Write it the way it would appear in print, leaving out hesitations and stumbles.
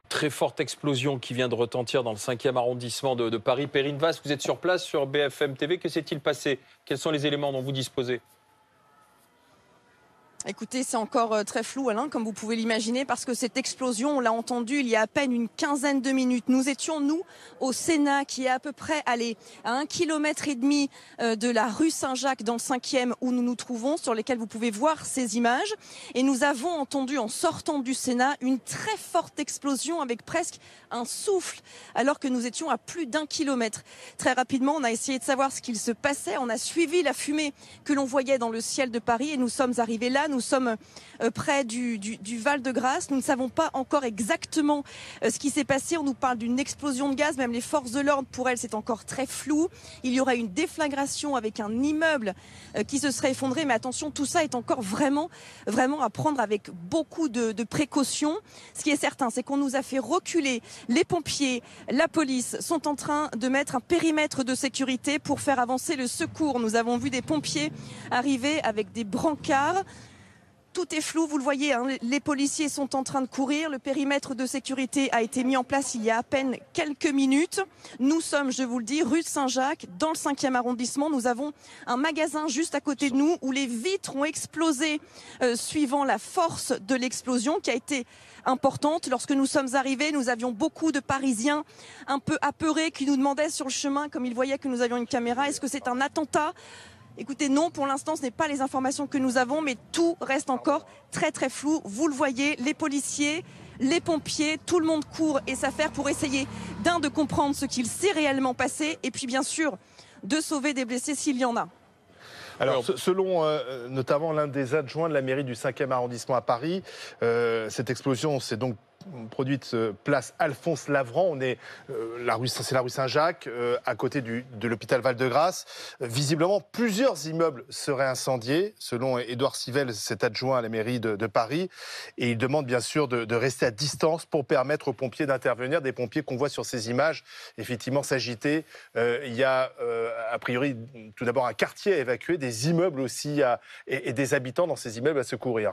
Très forte explosion qui vient de retentir dans le 5e arrondissement de Paris. Perrine Vasse, vous êtes sur place sur BFM TV. Que s'est-il passé? Quels sont les éléments dont vous disposez? Écoutez, c'est encore très flou, Alain, comme vous pouvez l'imaginer, parce que cette explosion, on l'a entendu il y a à peine une quinzaine de minutes. Nous étions, nous, au Sénat, qui est à peu près à 1,5 km de la rue Saint-Jacques, dans le 5e, où nous nous trouvons, sur lesquels vous pouvez voir ces images. Et nous avons entendu, en sortant du Sénat, une très forte explosion avec presque un souffle, alors que nous étions à plus d'1 kilomètre. Très rapidement, on a essayé de savoir ce qu'il se passait. On a suivi la fumée que l'on voyait dans le ciel de Paris et nous sommes arrivés là. Nous sommes près du Val-de-Grâce. Nous ne savons pas encore exactement ce qui s'est passé. On nous parle d'une explosion de gaz. Même les forces de l'ordre, pour elles, c'est encore très flou. Il y aura une déflagration avec un immeuble qui se serait effondré. Mais attention, tout ça est encore vraiment à prendre avec beaucoup de précautions. Ce qui est certain, c'est qu'on nous a fait reculer. Les pompiers, la police sont en train de mettre un périmètre de sécurité pour faire avancer le secours. Nous avons vu des pompiers arriver avec des brancards. Tout est flou, vous le voyez, hein, les policiers sont en train de courir. Le périmètre de sécurité a été mis en place il y a à peine quelques minutes. Nous sommes, je vous le dis, rue de Saint-Jacques, dans le 5e arrondissement. Nous avons un magasin juste à côté de nous où les vitres ont explosé suivant la force de l'explosion qui a été importante. Lorsque nous sommes arrivés, nous avions beaucoup de Parisiens un peu apeurés qui nous demandaient sur le chemin, comme ils voyaient que nous avions une caméra, est-ce que c'est un attentat ? Écoutez, non, pour l'instant, ce n'est pas les informations que nous avons, mais tout reste encore très flou. Vous le voyez, les policiers, les pompiers, tout le monde court et s'affaire pour essayer de comprendre ce qu'il s'est réellement passé et puis bien sûr de sauver des blessés s'il y en a. Alors, selon notamment l'un des adjoints de la mairie du 5e arrondissement à Paris, cette explosion s'est donc produite place Alphonse Lavran. On est c'est la rue Saint-Jacques, à côté de l'hôpital Val-de-Grâce. Visiblement, plusieurs immeubles seraient incendiés, selon Édouard Civelle, cet adjoint à la mairie de Paris. Et il demande bien sûr de rester à distance pour permettre aux pompiers d'intervenir. Des pompiers qu'on voit sur ces images, effectivement, s'agiter. Il y a, a priori, tout d'abord un quartier à évacuer, des immeubles aussi et des habitants dans ces immeubles à secourir.